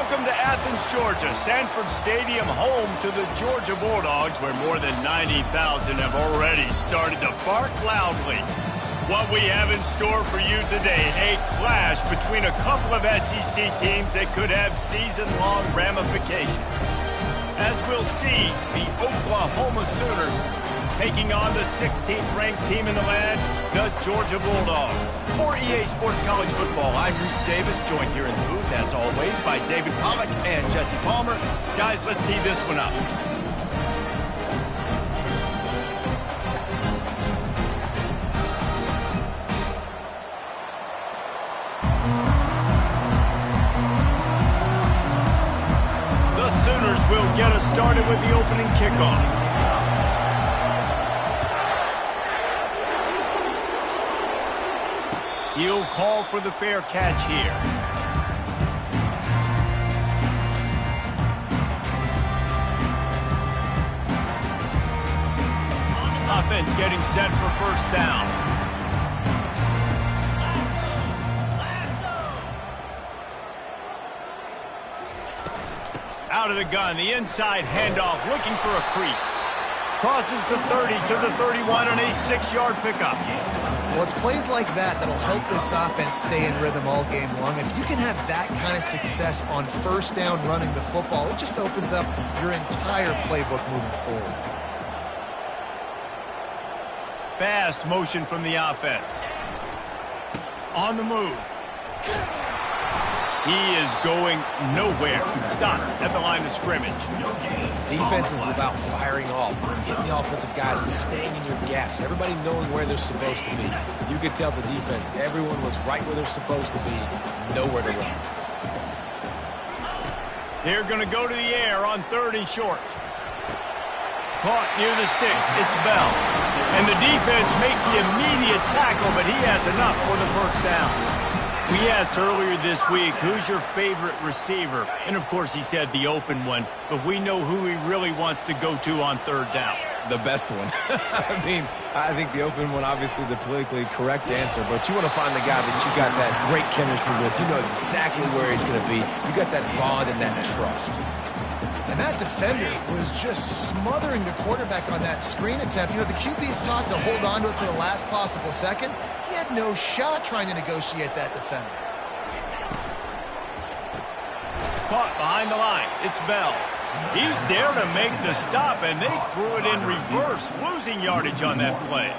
Welcome to Athens, Georgia, Sanford Stadium, home to the Georgia Bulldogs, where more than 90,000 have already started to bark loudly. What we have in store for you today, a clash between a couple of SEC teams that could have season-long ramifications. As we'll see, the Oklahoma Sooners taking on the 16th-ranked team in the land, the Georgia Bulldogs. For EA Sports College Football, I'm Reese Davis, joined here in the booth, as always, by David Pollack and Jesse Palmer. Guys, let's tee this one up. The Sooners will get us started with the opening kickoff. He'll call for the fair catch here. Offense getting set for first down. Out of the gun, the inside handoff, looking for a crease. Crosses the 30 to the 31 on a 6-yard pickup. Well, it's plays like that that'll help this offense stay in rhythm all game long. If you can have that kind of success on first down running the football, it just opens up your entire playbook moving forward. Fast motion from the offense. On the move. He is going nowhere. Stop at the line of scrimmage. Defense is about firing off, hitting the offensive guys and staying in your gaps. Everybody knowing where they're supposed to be. You could tell the defense, everyone was right where they're supposed to be, nowhere to run. They're going to go to the air on 3rd and short. Caught near the sticks. It's Bell. And the defense makes the immediate tackle, but he has enough for the first down. We asked earlier this week, who's your favorite receiver? And, of course, he said the open one, but we know who he really wants to go to on 3rd down. The best one. I think the open one, obviously the politically correct answer, but you want to find the guy that you got that great chemistry with. You know exactly where he's going to be. You got that bond and that trust. And that defender was just smothering the quarterback on that screen attempt. You know, the QB's taught to hold on to it to the last possible second. He had no shot trying to negotiate that defender. Caught behind the line. It's Bell. He's there to make the stop, and they threw it in reverse, losing yardage on that play.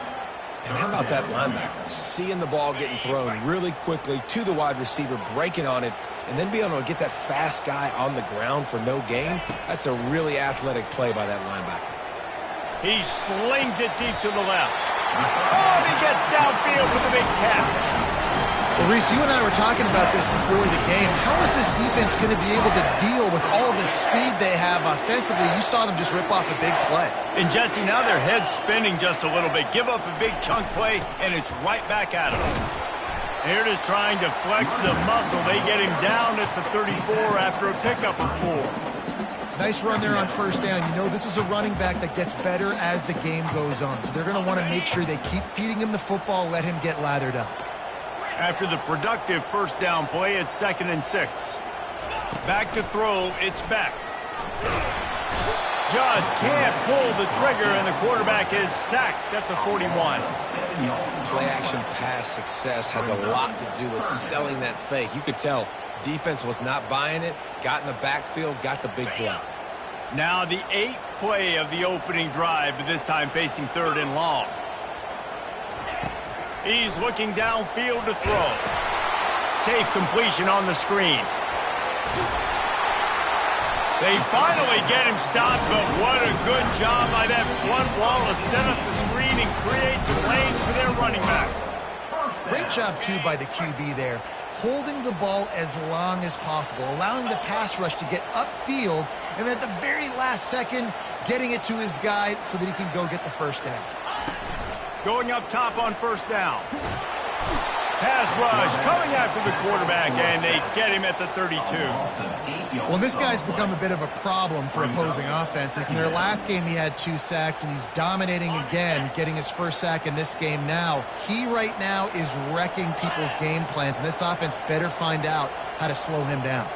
And how about that linebacker? Seeing the ball getting thrown really quickly to the wide receiver, breaking on it, and then being able to get that fast guy on the ground for no gain. That's a really athletic play by that linebacker. He slings it deep to the left. Oh, and he gets downfield with a big catch. Well, Reese, you and I were talking about this before the game. How is this defense going to be able to deal with all the speed they have offensively? You saw them just rip off a big play. And, Jesse, now their head's spinning just a little bit. Give up a big chunk play, and it's right back at them. They're just trying to flex the muscle. They get him down at the 34 after a pickup of 4. Nice run there on first down. You know, this is a running back that gets better as the game goes on. So they're going to want to make sure they keep feeding him the football, let him get lathered up. After the productive first down play, it's 2nd and 6. Back to throw, it's Beck. Just can't pull the trigger, and the quarterback is sacked at the 41. Play-action pass success has a lot to do with selling that fake. You could tell defense was not buying it, got in the backfield, got the big play. Now the 8th play of the opening drive, but this time facing 3rd and long. He's looking downfield to throw. Safe completion on the screen. They finally get him stopped, but what a good job by that front wall to set up the screen and create some lanes for their running back. Great job, too, by the QB there. Holding the ball as long as possible, allowing the pass rush to get upfield, and at the very last second, getting it to his guy so that he can go get the first down. Going up top on first down. Pass rush coming after the quarterback, and they get him at the 32. Well, this guy's become a bit of a problem for opposing offenses. In their last game, he had 2 sacks, and he's dominating again, getting his first sack in this game now. He right now is wrecking people's game plans, and this offense better find out how to slow him down.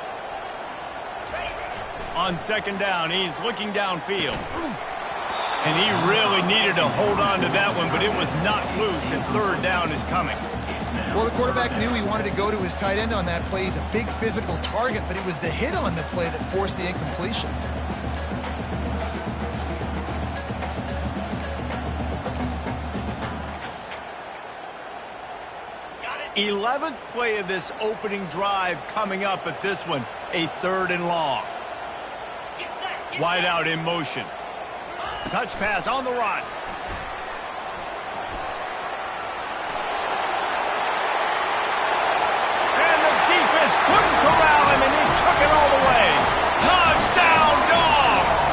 On second down, he's looking downfield. And he really needed to hold on to that one, but it was not loose, and third down is coming. Well, the quarterback knew he wanted to go to his tight end on that play. He's a big physical target, but it was the hit on the play that forced the incompletion. 11th play of this opening drive coming up at this one, a 3rd and long. Wide out in motion. Touch pass on the run. And the defense couldn't corral him, and he took it all the way. Touchdown, Dogs!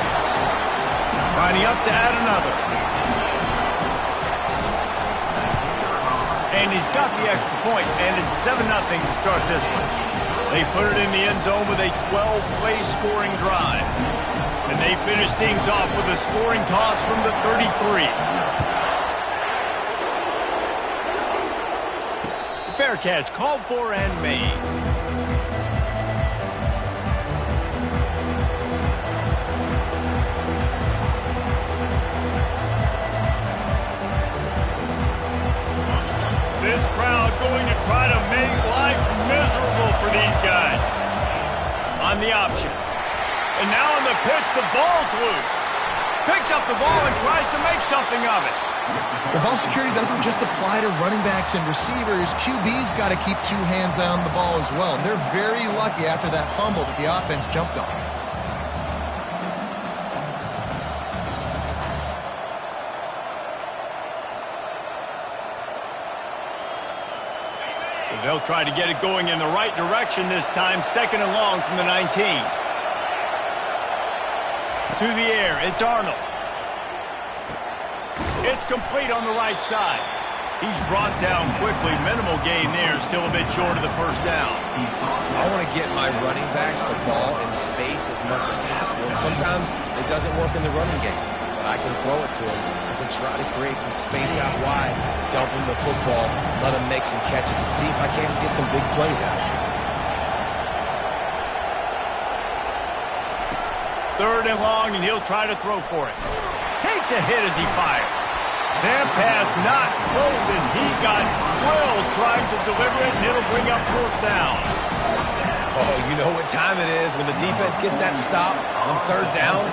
Lining up to add another. And he's got the extra point, and it's 7-0 to start this one. They put it in the end zone with a 12-play scoring drive. And they finish things off with a scoring toss from the 33. Fair catch called for and made. This crowd going to try to make life miserable for these guys. On the option. And now on the pitch, the ball's loose. Picks up the ball and tries to make something of it. The ball security doesn't just apply to running backs and receivers. QB's got to keep 2 hands on the ball as well. They're very lucky after that fumble that the offense jumped on. They'll try to get it going in the right direction this time. 2nd and long from the 19. To the air, it's Arnold. It's complete on the right side. He's brought down quickly. Minimal gain there, still a bit short of the 1st down. I want to get my running backs the ball in space as much as possible. And sometimes it doesn't work in the running game, but I can throw it to him. I can try to create some space out wide, dump him the football, let him make some catches, and see if I can't get some big plays out. 3rd and long, and he'll try to throw for it. Takes a hit as he fires. That pass not close as he got drilled trying to deliver it, and it'll bring up 4th down. Oh, you know what time it is when the defense gets that stop on 3rd down.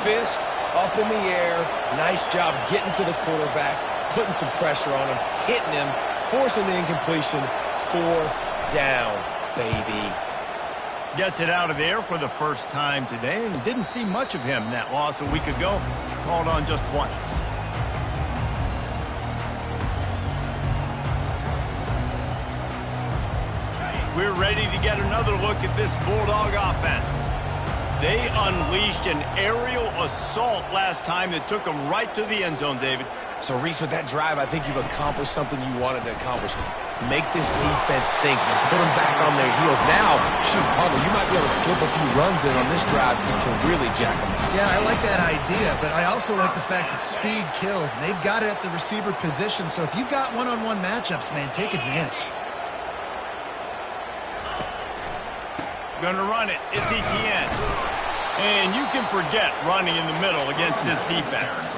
Fist up in the air. Nice job getting to the quarterback, putting some pressure on him, hitting him, forcing the incompletion. 4th down, baby. Gets it out of there for the first time today, and didn't see much of him that loss a week ago. Called on just once. We're ready to get another look at this Bulldog offense. They unleashed an aerial assault last time that took them right to the end zone, David. So, Reese, with that drive, I think you've accomplished something you wanted to accomplish. Make this defense think. You put them back on their heels. Now, shoot, Palmer, you might be able to slip a few runs in on this drive to really jack them up. Yeah, I like that idea, but I also like the fact that speed kills. And they've got it at the receiver position, so if you've got one-on-one matchups, man, take advantage. Gonna run it. It's Etienne. And you can forget running in the middle against this defense.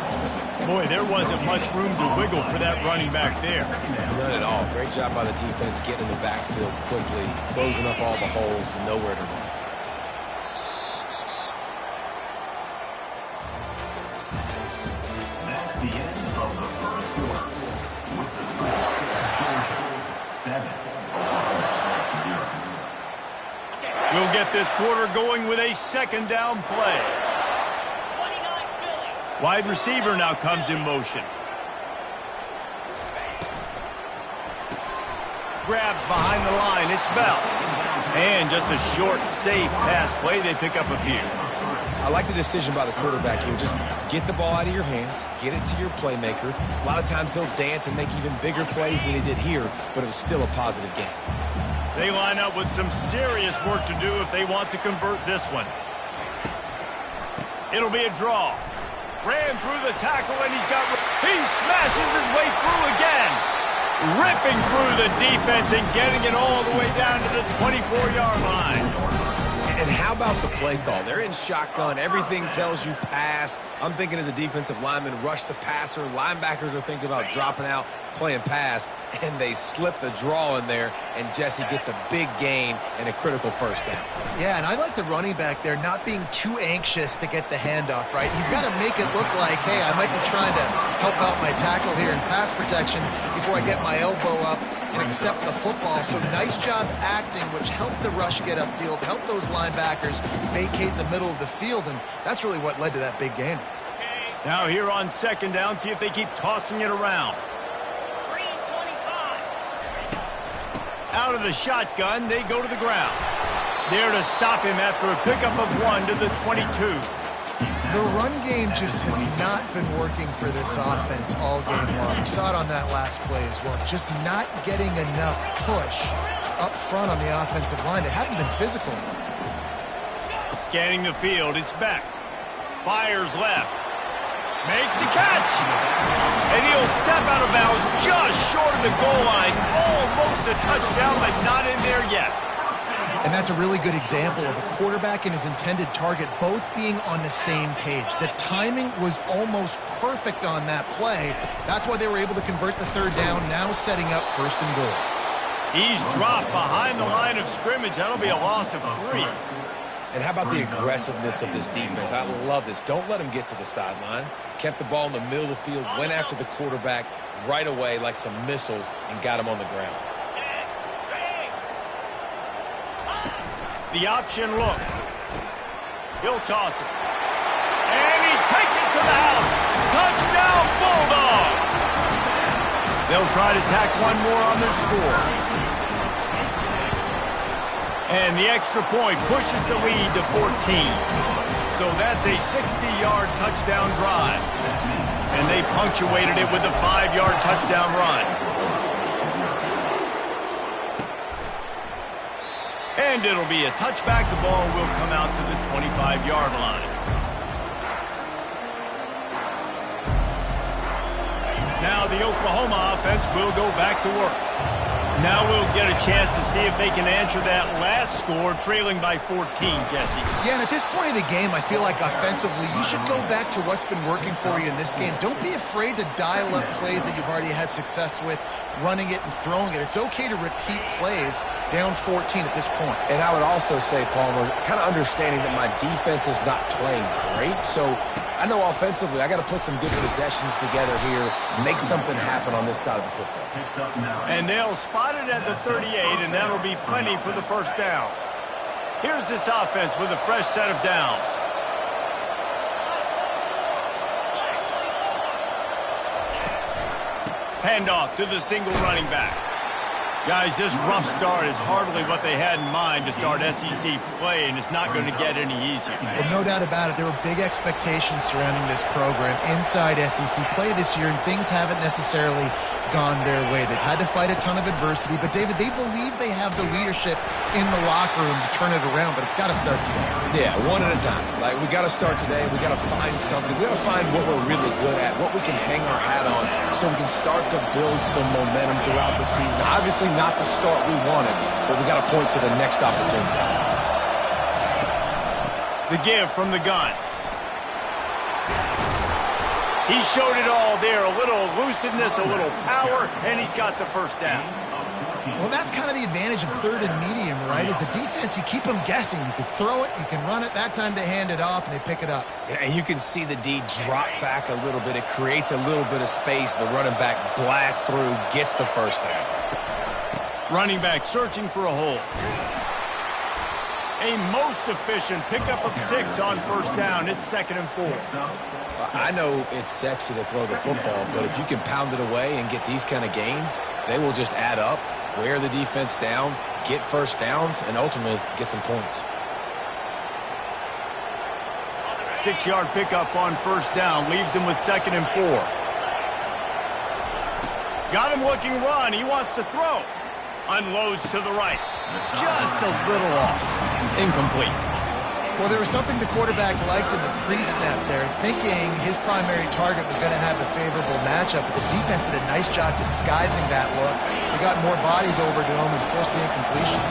Boy, there wasn't much room to wiggle for that running back there. None at all. Great job by the defense getting in the backfield quickly, closing up all the holes, nowhere to run. That's the end of the first quarter. With the score, Georgia 7-0. We'll get this quarter going with a 2nd down play. Wide receiver now comes in motion. Grabbed behind the line, it's Bell. And just a short, safe pass play, they pick up a few. I like the decision by the quarterback here. Just get the ball out of your hands, get it to your playmaker. A lot of times he'll dance and make even bigger plays than he did here, but it was still a positive game. They line up with some serious work to do if they want to convert this one. It'll be a draw. Ran through the tackle, and he smashes his way through again. Ripping through the defense and getting it all the way down to the 24-yard line. And how about the play call? They're in shotgun. Everything tells you pass. I'm thinking as a defensive lineman, rush the passer. Linebackers are thinking about dropping out, playing pass, and they slip the draw in there, and Jesse get the big gain and a critical first down. Yeah, and I like the running back there not being too anxious to get the handoff, right? He's got to make it look like, hey, I might be trying to help out my tackle here in pass protection before I get my elbow up and accept the football. So nice job acting, which helped the rush get upfield, helped those linebackers vacate the middle of the field, and that's really what led to that big gain. Now here on second down, see if they keep tossing it around. Out of the shotgun, they go to the ground. There to stop him after a pickup of 1 to the 22. The run game just has not been working for this offense all game long. We saw it on that last play as well. Just not getting enough push up front on the offensive line. They haven't been physical. Scanning the field, it's Beck. Fires left. Makes the catch. And he'll step out of bounds just short of the goal line. Almost a touchdown, but not in there yet. And that's a really good example of a quarterback and his intended target both being on the same page. The timing was almost perfect on that play. That's why they were able to convert the third down, now setting up first and goal. He's dropped behind the line of scrimmage. That'll be a loss of 3. And how about the aggressiveness of this defense? I love this. Don't let them get to the sideline. Kept the ball in the middle of the field, went after the quarterback right away like some missiles and got him on the ground. The option look. He'll toss it. And he takes it to the house. Touchdown, Bulldogs! They'll try to tack one more on their score. And the extra point pushes the lead to 14. So that's a 60-yard touchdown drive. And they punctuated it with a 5-yard touchdown run. And it'll be a touchback. The ball will come out to the 25-yard line. Now the Oklahoma offense will go back to work. Now we'll get a chance to see if they can answer that last score, trailing by 14, Jesse. Yeah, and at this point of the game, I feel like offensively, you should go back to what's been working for you in this game. Don't be afraid to dial up plays that you've already had success with, running it and throwing it. It's okay to repeat plays down 14 at this point. And I would also say, Palmer, kind of understanding that my defense is not playing great, so I know offensively I got to put some good possessions together here, make something happen on this side of the football. And they'll spot it at the 38, and that'll be plenty for the first down. Here's this offense with a fresh set of downs. Handoff to the single running back. Guys, this rough start is hardly what they had in mind to start SEC play, and it's not going to get any easier. Well, no doubt about it. There were big expectations surrounding this program inside SEC play this year, and things haven't necessarily gone their way. They've had to fight a ton of adversity, but, David, they believe they have the leadership in the locker room to turn it around, but it's got to start today. Yeah, one at a time. Like, we got to start today. We got to find something. We got to find what we're really good at, what we can hang our hat on, so we can start to build some momentum throughout the season. Obviously, not the start we wanted, but we got to point to the next opportunity. The give from the gun. He showed it all there. A little elusiveness, a little power, and he's got the first down. Well, that's kind of the advantage of third and medium, right? Is the defense, you keep them guessing. You can throw it, you can run it. That time they hand it off, and they pick it up. Yeah, and you can see the D drop back a little bit. It creates a little bit of space. The running back blasts through, gets the first down. Running back searching for a hole. A most efficient pickup of 6 on first down. It's 2nd and 4. I know it's sexy to throw the football, but if you can pound it away and get these kind of gains, they will just add up, wear the defense down, get first downs, and ultimately get some points. 6-yard pickup on first down. Leaves him with 2nd and 4. Got him looking run. He wants to throw. Unloads to the right. Just a little off. Incomplete. Well, there was something the quarterback liked in the pre-snap there, thinking his primary target was going to have a favorable matchup, but the defense did a nice job disguising that look. They got more bodies over to him and forced the incompletion.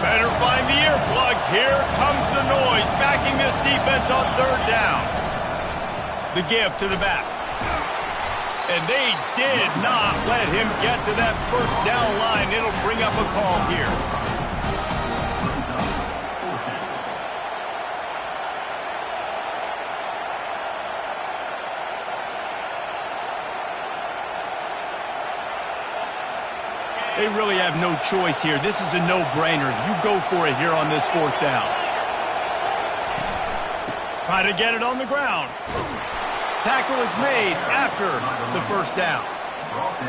Better find the earplugs. Here comes the noise, backing this defense on third down. The give to the back. And they did not let him get to that first down line. It'll bring up a call here. They really have no choice here. This is a no-brainer. You go for it here on this fourth down. Try to get it on the ground. Tackle is made after the first down.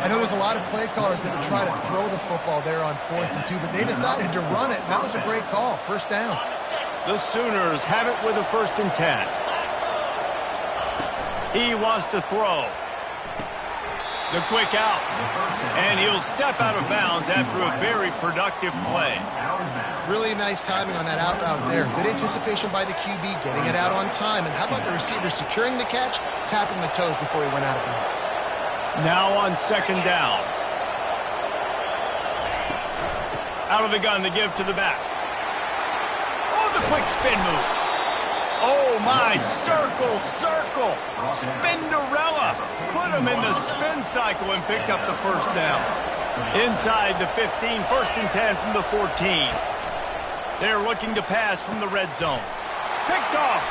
I know there's a lot of play callers that would try to throw the football there on 4th and 2, but they decided to run it, and that was a great call. First down. The Sooners have it with a 1st and 10. He wants to throw. The quick out. And he'll step out of bounds after a very productive play. Really nice timing on that out route there. Good anticipation by the QB, getting it out on time. And how about the receiver securing the catch, tapping the toes before he went out of bounds. Now on 2nd down. Out of the gun to give to the back. Oh, the quick spin move. Oh, my, circle. Spinderella. Put him in the spin cycle and picked up the first down. Inside the 15, 1st and 10 from the 14. They're looking to pass from the red zone. Picked off.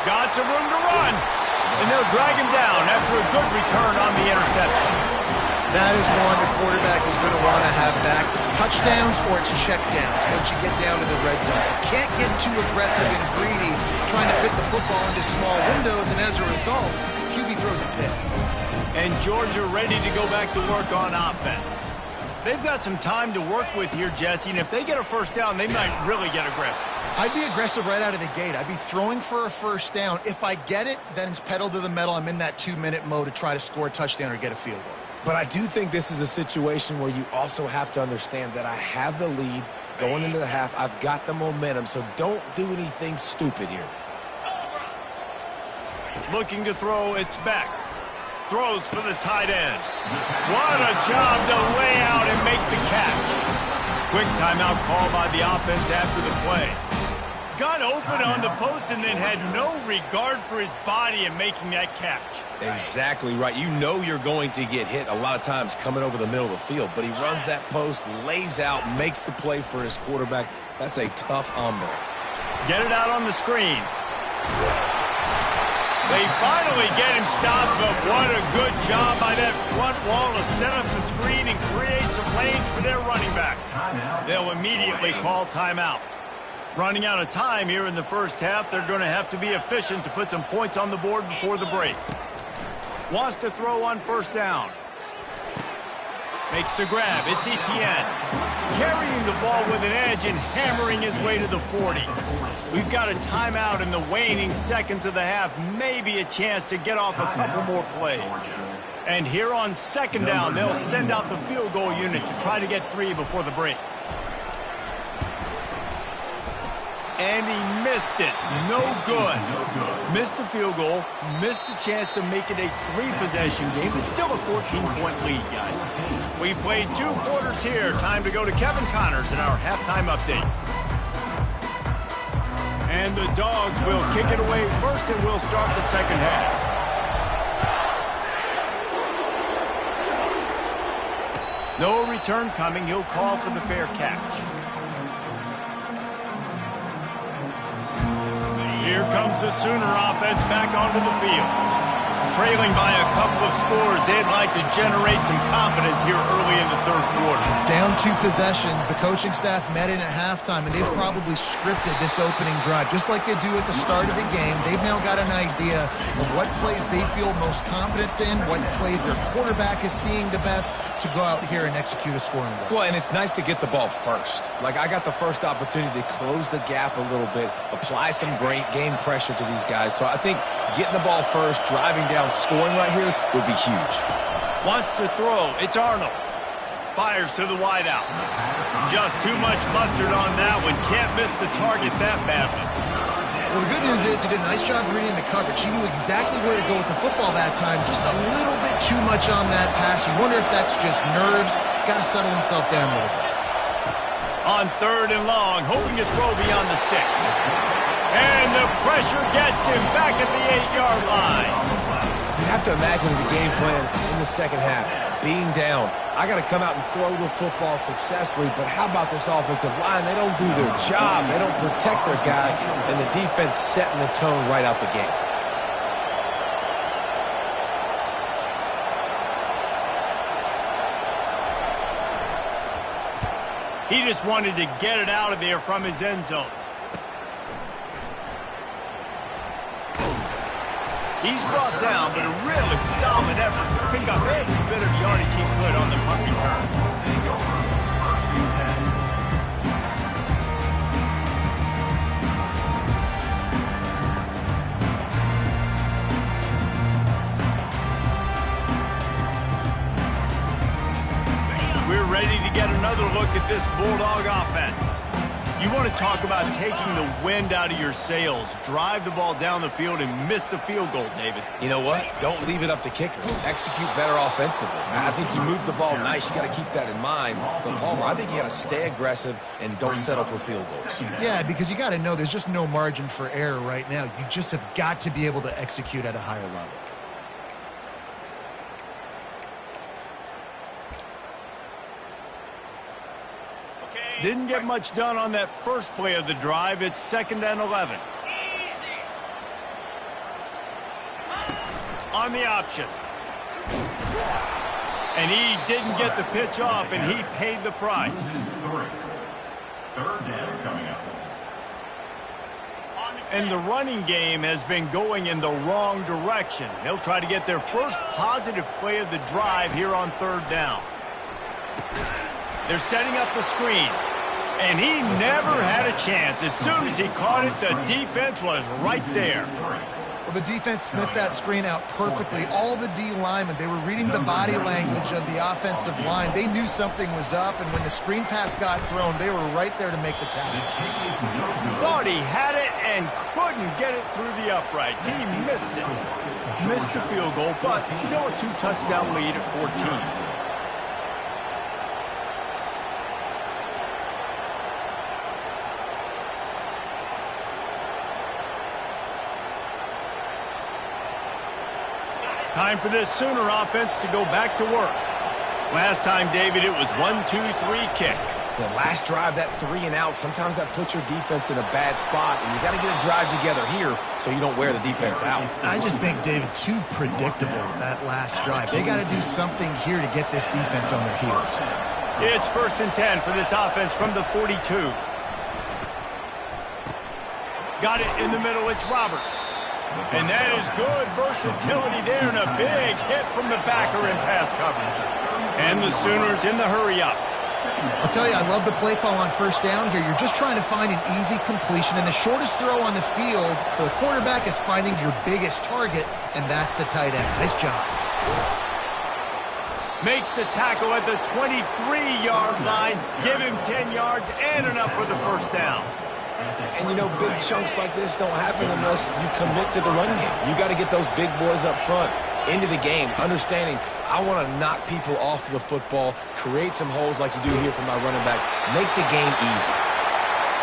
Got some room to run. And they'll drag him down after a good return on the interception. That is one the quarterback is going to want to have back. It's touchdowns or it's checkdowns once you get down to the red zone. You can't get too aggressive and greedy trying to fit the football into small windows, and as a result, QB throws a pick. And Georgia ready to go back to work on offense. They've got some time to work with here, Jesse, and if they get a first down, they might really get aggressive. I'd be aggressive right out of the gate. I'd be throwing for a first down. If I get it, then it's pedal to the metal. I'm in that 2-minute mode to try to score a touchdown or get a field goal. But I do think this is a situation where you also have to understand that I have the lead going into the half. I've got the momentum, so don't do anything stupid here. Looking to throw, it's back. Throws for the tight end. What a job to lay out and make the catch. Quick timeout call by the offense after the play. Got open on the post and then had no regard for his body in making that catch. Exactly right. You know you're going to get hit a lot of times coming over the middle of the field, but he runs that post, lays out, makes the play for his quarterback. That's a tough hombre. Get it out on the screen. They finally get him stopped, but what a good job by that front wall to set up the screen and create some lanes for their running back. They'll immediately call timeout. Running out of time here in the first half, they're going to have to be efficient to put some points on the board before the break. Wants to throw on first down. Makes the grab. It's Etienne. Carrying the ball with an edge and hammering his way to the 40. We've got a timeout in the waning seconds of the half. Maybe a chance to get off a couple more plays. And here on 2nd down, they'll send out the field goal unit to try to get 3 before the break. And he missed it. No good. Missed the field goal. Missed the chance to make it a 3-possession game. It's still a 14-point lead, guys. We played 2 quarters here. Time to go to Kevin Connors in our halftime update. And the Dogs will kick it away first, and we'll start the second half. No return coming. He'll call for the fair catch. Here comes the Sooner offense back onto the field. Trailing by a couple of scores, they'd like to generate some confidence here early in the third quarter. Down 2 possessions, the coaching staff met in at halftime, and they've probably scripted this opening drive. Just like they do at the start of the game, they've now got an idea of what plays they feel most confident in, what plays their quarterback is seeing the best to go out here and execute a scoring drive. Well, and it's nice to get the ball first. Like, I got the first opportunity to close the gap a little bit, apply some great game pressure to these guys. So I think getting the ball first, driving down, scoring right here would be huge. Wants to throw. It's Arnold. Fires to the wideout. Just too much mustard on that one. Can't miss the target that badly. Well, the good news is he did a nice job reading the coverage. He knew exactly where to go with the football that time. Just a little bit too much on that pass. You wonder if that's just nerves. He's got to settle himself down a little bit. On 3rd and long, hoping to throw beyond the sticks. And the pressure gets him back at the 8-yard line. You have to imagine the game plan in the second half. Being down, I got to come out and throw the football successfully, but how about this offensive line? They don't do their job. They don't protect their guy, and the defense setting the tone right out the gate. He just wanted to get it out of there from his end zone. He's brought down, but a really solid effort to pick up every bit of yardage he could on the punt return. We're ready to get another look at this Bulldog offense. You want to talk about taking the wind out of your sails. Drive the ball down the field and miss the field goal, David. You know what? Don't leave it up to kickers. Execute better offensively. I think you move the ball nice. You got to keep that in mind. But, Palmer, I think you got to stay aggressive and don't settle for field goals. Yeah, because you got to know there's just no margin for error right now. You just have got to be able to execute at a higher level. Didn't get much done on that first play of the drive. It's 2nd and 11. On the option. And he didn't get the pitch off, and he paid the price. Third down coming up. And the running game has been going in the wrong direction. They'll try to get their first positive play of the drive here on 3rd down. They're setting up the screen. And he never had a chance. As soon as he caught it, the defense was right there. Well, the defense sniffed that screen out perfectly. All the D linemen, they were reading the body language of the offensive line. They knew something was up, and when the screen pass got thrown, they were right there to make the tackle. Thought he had it and couldn't get it through the uprights. He missed it. Missed the field goal, but still a 2-touchdown lead at 14. Time for this Sooner offense to go back to work. Last time, David, it was 1-2-3 kick. The last drive, that 3 and out, sometimes that puts your defense in a bad spot, and you got to get a drive together here so you don't wear the defense out. I just think, David, too predictable, that last drive. They got to do something here to get this defense on their heels. It's 1st and 10 for this offense from the 42. Got it in the middle, it's Roberts. And that is good versatility there and a big hit from the backer in pass coverage. And the Sooners in the hurry-up. I'll tell you, I love the play call on 1st down here. You're just trying to find an easy completion, and the shortest throw on the field for the quarterback is finding your biggest target, and that's the tight end. Nice job. Makes the tackle at the 23-yard line. Give him 10 yards and enough for the 1st down. And, you know, big chunks like this don't happen unless you commit to the run game. You got to get those big boys up front into the game, understanding I want to knock people off the football, create some holes like you do here for my running back, make the game easy.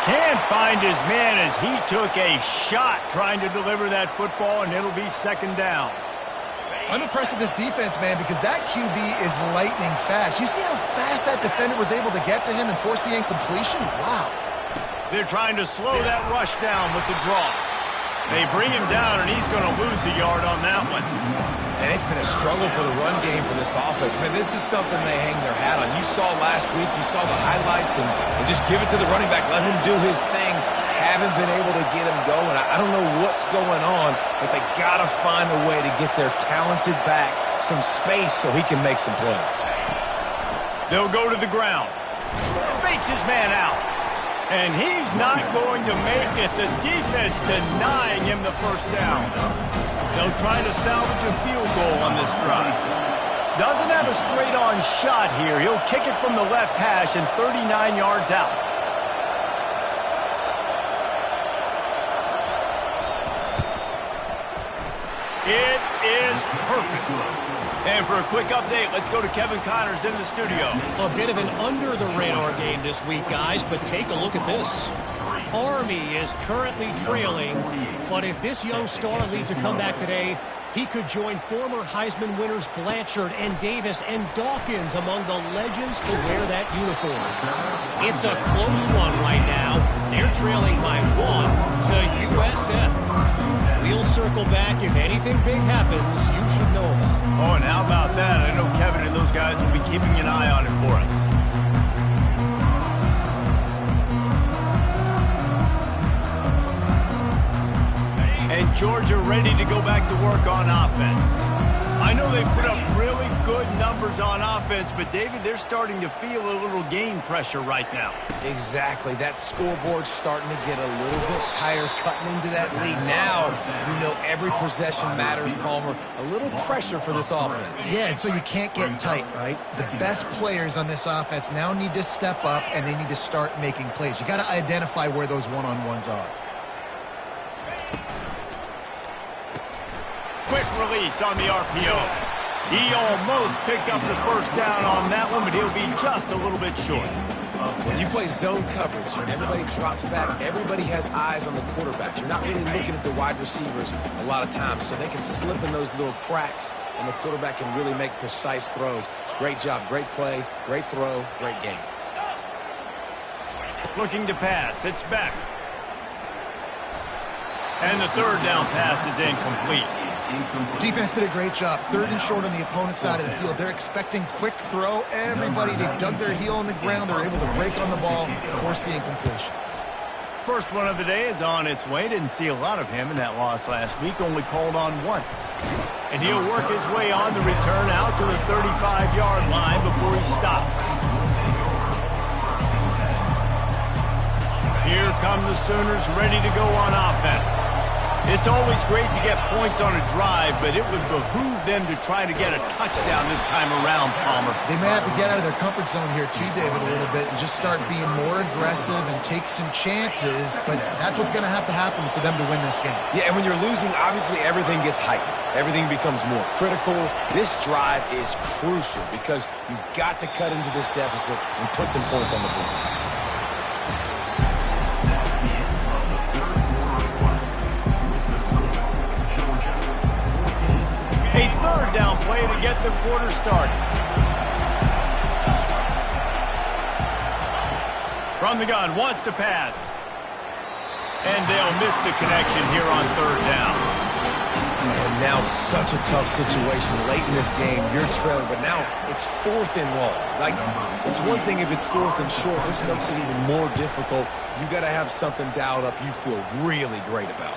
Can't find his man as he took a shot trying to deliver that football, and it'll be 2nd down. I'm impressed with this defense, man, because that QB is lightning fast. You see how fast that defender was able to get to him and force the incompletion? Wow. They're trying to slow that rush down with the draw. They bring him down, and he's going to lose a yard on that one. And it's been a struggle for the run game for this offense. Man, this is something they hang their hat on. You saw last week, you saw the highlights, and just give it to the running back. Let him do his thing. Haven't been able to get him going. I don't know what's going on, but they got to find a way to get their talented back some space so he can make some plays. They'll go to the ground. Fakes his man out. And he's not going to make it. The defense denying him the 1st down. They'll try to salvage a field goal on this drive. Doesn't have a straight-on shot here. He'll kick it from the left hash and 39 yards out. It is perfect. And for a quick update, let's go to Kevin Connors in the studio. A bit of an under-the-radar game this week, guys, but take a look at this. Army is currently trailing, but if this young star leads a comeback today, he could join former Heisman winners Blanchard and Davis and Dawkins among the legends to wear that uniform. It's a close one right now. They're trailing by 1 to USF. We'll circle back if anything big happens you should know about. Oh, and how about that? I know Kevin and those guys will be keeping an eye on it for us. And Georgia ready to go back to work on offense. I know they put up really good numbers on offense, but David, they're starting to feel a little game pressure right now. Exactly. That scoreboard's starting to get a little bit tired cutting into that lead. Now, you know every possession matters, Palmer. A little pressure for this offense. Yeah, and so you can't get tight, right? The best players on this offense now need to step up, and they need to start making plays. You got to identify where those one-on-ones are. Quick release on the RPO. He almost picked up the first down on that one, but he'll be just a little bit short. When you play zone coverage, everybody drops back. Everybody has eyes on the quarterback. You're not really looking at the wide receivers a lot of times, so they can slip in those little cracks, and the quarterback can really make precise throws. Great job, great play, great throw, great game. Looking to pass. It's back. And the third down pass is incomplete. Defense did a great job. 3rd and short on the opponent's side of the field. They're expecting quick throw. Everybody, they dug their heel on the ground. They're able to break on the ball, force the incompletion. First one of the day is on its way. Didn't see a lot of him in that loss last week. Only called on once. And he'll work his way on the return out to the 35-yard line before he stopped. Here come the Sooners ready to go on offense. It's always great to get points on a drive, but it would behoove them to try to get a touchdown this time around, Palmer. They may have to get out of their comfort zone here too, David, a little bit and just start being more aggressive and take some chances, but that's what's going to happen for them to win this game. Yeah, and when you're losing, obviously everything gets heightened. Everything becomes more critical. This drive is crucial because you've got to cut into this deficit and put some points on the board. A third down play to get the quarter started. From the gun, wants to pass. And they'll miss the connection here on 3rd down. And now such a tough situation. Late in this game, you're trailing, but now it's 4th and long. Like, it's one thing if it's 4th and short. This makes it even more difficult. You got to have something dialed up you feel really great about.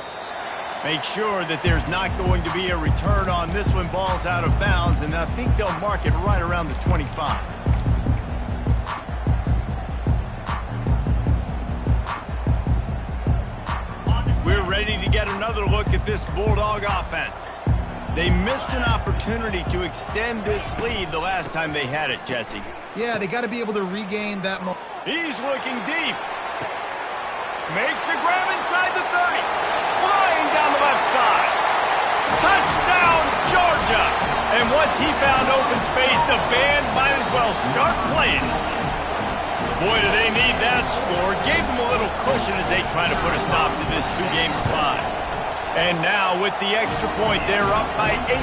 Make sure that there's not going to be a return on this one. Ball's out of bounds, and I think they'll mark it right around the 25. We're ready to get another look at this Bulldog offense. They missed an opportunity to extend this lead the last time they had it, Jesse. Yeah, they got to be able to regain that moment. He's looking deep. Makes the grab inside the 30. Flying down the left side. Touchdown, Georgia. And once he found open space, the band might as well start playing. Boy, do they need that score. Gave them a little cushion as they try to put a stop to this 2-game slide. And now with the extra point, they're up by 18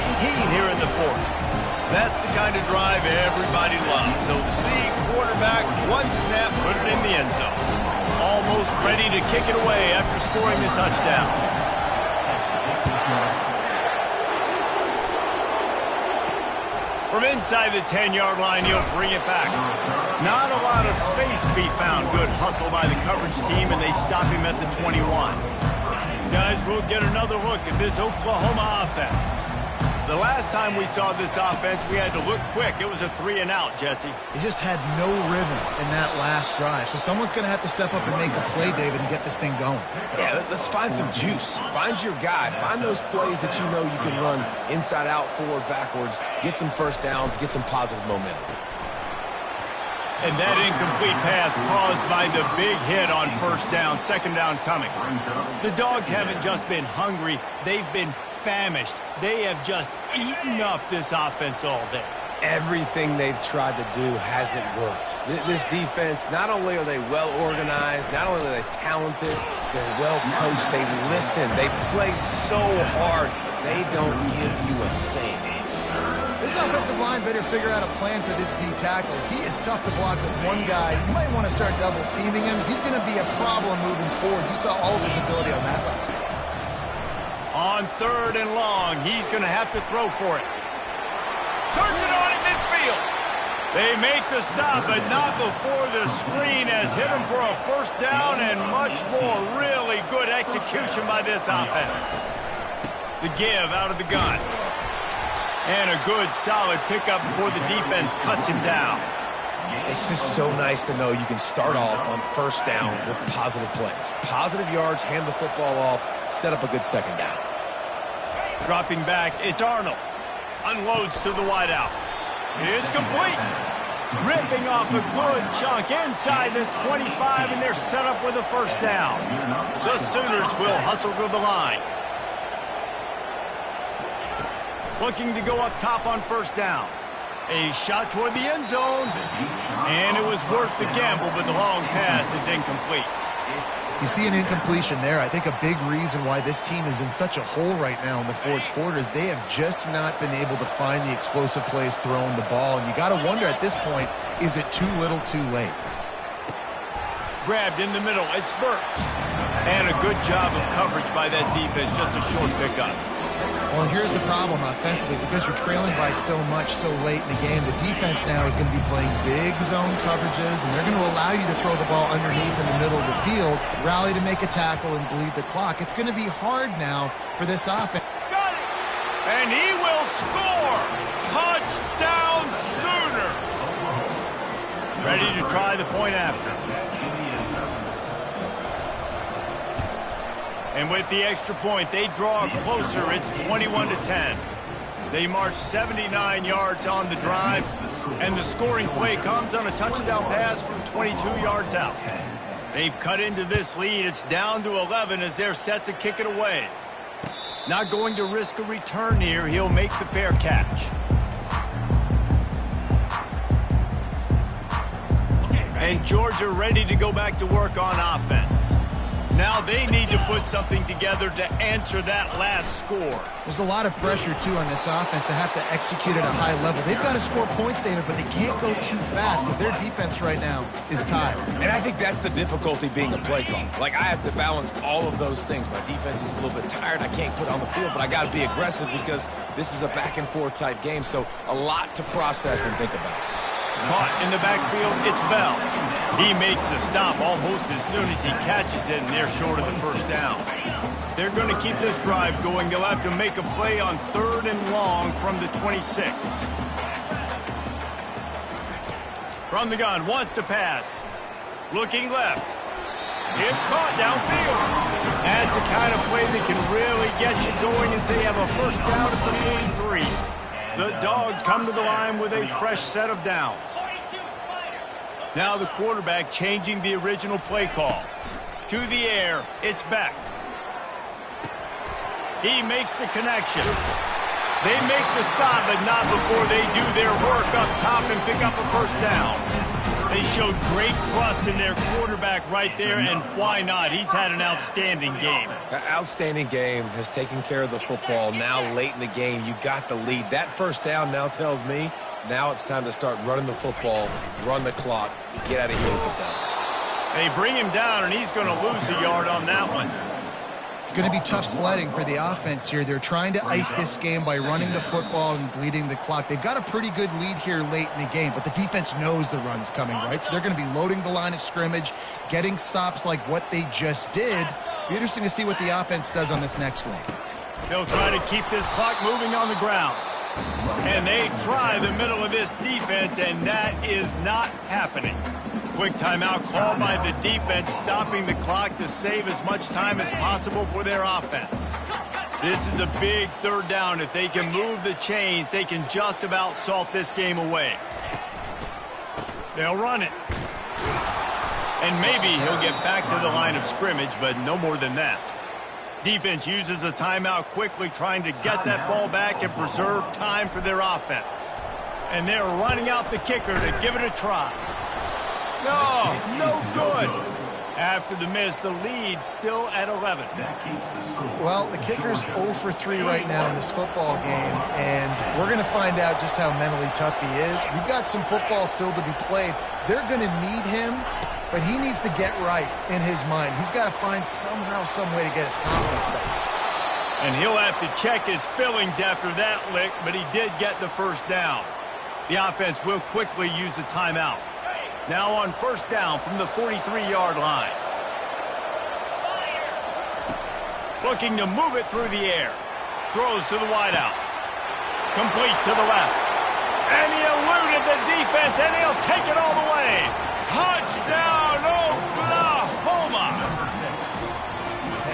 here in the 4th. That's the kind of drive everybody loves. So see quarterback, one snap, put it in the end zone. Almost ready to kick it away after scoring the touchdown. From inside the 10-yard line, he'll bring it back. Not a lot of space to be found. Good hustle by the coverage team, and they stop him at the 21. Guys, we'll get another look at this Oklahoma offense. The last time we saw this offense, we had to look quick. It was a 3-and-out, Jesse. They just had no rhythm in that last drive. So someone's going to have to step up and make a play, David, and get this thing going. Yeah, let's find some juice. Find your guy. Find those plays that you know you can run inside out, forward, backwards. Get some first downs. Get some positive momentum. And that incomplete pass caused by the big hit on first down, second down coming. The Dogs haven't just been hungry, they've been famished. They have just eaten up this offense all day. Everything they've tried to do hasn't worked. This defense, not only are they well organized, not only are they talented, they're well coached, they listen, they play so hard, they don't give you a thing. This offensive line better figure out a plan for this D tackle. He is tough to block with one guy. You might want to start double teaming him. He's going to be a problem moving forward. You saw all of his ability on that last week. On third and long, he's going to have to throw for it. Turns it on in midfield. They make the stop, but not before the screen has hit him for a first down and much more. Really good execution by this offense. The give out of the gun. And a good, solid pickup before the defense cuts him down. It's just so nice to know you can start off on first down with positive plays. Positive yards, hand the football off, set up a good second down. Dropping back, it's Arnold. Unloads to the wideout. It's complete. Ripping off a good chunk inside the 25, and they're set up with a first down. The Sooners will hustle to the line. Looking to go up top on first down. A shot toward the end zone. And it was worth the gamble, but the long pass is incomplete. You see an incompletion there. I think a big reason why this team is in such a hole right now in the fourth quarter is they have just not been able to find the explosive plays throwing the ball. And you got to wonder at this point, is it too little too late? Grabbed in the middle, it's Burks. And a good job of coverage by that defense, just a short pickup. Well, here's the problem offensively. Because you're trailing by so much so late in the game, the defense now is going to be playing big zone coverages, and they're going to allow you to throw the ball underneath in the middle of the field, rally to make a tackle, and bleed the clock. It's going to be hard now for this offense. Got it! And he will score! Touchdown Sooners! Ready to try the point after. And with the extra point, they draw closer. It's 21-10. They march 79 yards on the drive, and the scoring play comes on a touchdown pass from 22 yards out. They've cut into this lead. It's down to 11 as they're set to kick it away. Not going to risk a return here. He'll make the fair catch. And Georgia ready to go back to work on offense. Now they need to put something together to answer that last score. There's a lot of pressure, too, on this offense to have to execute at a high level. They've got to score points, David, but they can't go too fast because their defense right now is tired. And I think that's the difficulty being a play caller. Like, I have to balance all of those things. My defense is a little bit tired. I can't put it on the field, but I got to be aggressive because this is a back-and-forth type game, so a lot to process and think about. Caught in the backfield, it's Bell. He makes the stop almost as soon as he catches it, and they're short of the first down. They're going to keep this drive going. They'll have to make a play on third and long from the 26. From the gun, wants to pass. Looking left. It's caught downfield. That's the kind of play that can really get you going as they have a first down at the 43. The Dogs come to the line with a fresh set of downs. Now the quarterback changing the original play call. To the air, it's Beck. He makes the connection. They make the stop, but not before they do their work up top and pick up a first down. They showed great trust in their quarterback right there, and why not? He's had an outstanding game. Outstanding game, has taken care of the football. Now late in the game, you got the lead. That first down now tells me now it's time to start running the football, run the clock, get out of here with the dub. They bring him down, and he's going to lose a yard on that one. It's going to be tough sledding for the offense here. They're trying to ice this game by running the football and bleeding the clock. They've got a pretty good lead here late in the game, but the defense knows the run's coming, right? So they're going to be loading the line of scrimmage, getting stops like what they just did. Be interesting to see what the offense does on this next one. They'll try to keep this clock moving on the ground. And they try the middle of this defense, and that is not happening. Quick timeout called by the defense, stopping the clock to save as much time as possible for their offense. This is a big third down. If they can move the chains, they can just about salt this game away. They'll run it. And maybe he'll get back to the line of scrimmage, but no more than that. Defense uses a timeout quickly, trying to get that ball back and preserve time for their offense. And they're running out the kicker to give it a try. No good. After the miss, the lead still at 11. Well, the kicker's 0 for 3 right now in this football game, and we're going to find out just how mentally tough he is. We've got some football still to be played. They're going to need him, but he needs to get right in his mind. He's got to find somehow, some way to get his confidence back. And he'll have to check his feelings after that lick, but he did get the first down. The offense will quickly use a timeout. Now on first down from the 43-yard line. Looking to move it through the air. Throws to the wideout. Complete to the left. And he eluded the defense, and he'll take it all the way. Touchdown, Oklahoma!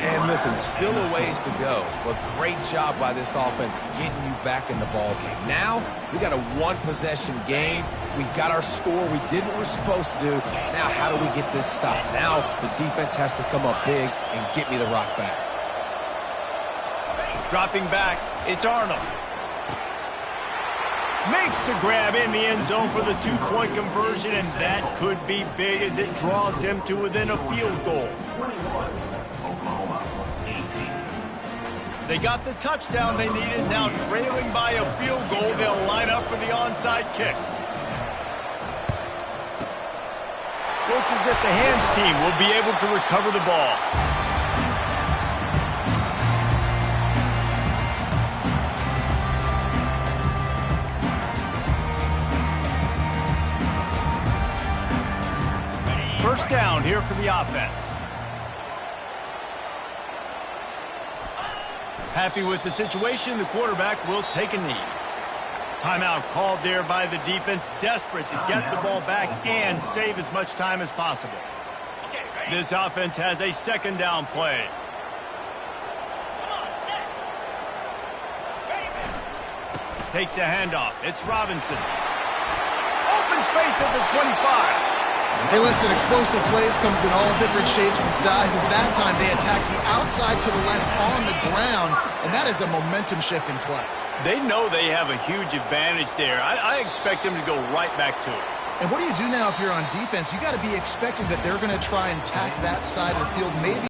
And listen, still a ways to go, but great job by this offense getting you back in the ball game. Now, we got a one-possession game. We got our score. We did what we're supposed to do. Now, how do we get this stopped? Now, the defense has to come up big and get me the rock back. Dropping back, it's Arnold. Makes the grab in the end zone for the two-point conversion, and that could be big as it draws him to within a field goal. They got the touchdown they needed. Now trailing by a field goal, they'll line up for the onside kick. Looks as if the hands team will be able to recover the ball. First down here for the offense. Happy with the situation, the quarterback will take a knee. Timeout called there by the defense, desperate to get the ball back and save as much time as possible. This offense has a second down play. Takes a handoff. It's Robinson. Open space at the 25. Hey, listen, explosive plays comes in all different shapes and sizes. That time they attack the outside to the left on the ground, and that is a momentum-shifting play. They know they have a huge advantage there. I expect them to go right back to it. And what do you do now if you're on defense? You got to be expecting that they're going to try and tack that side of the field, maybe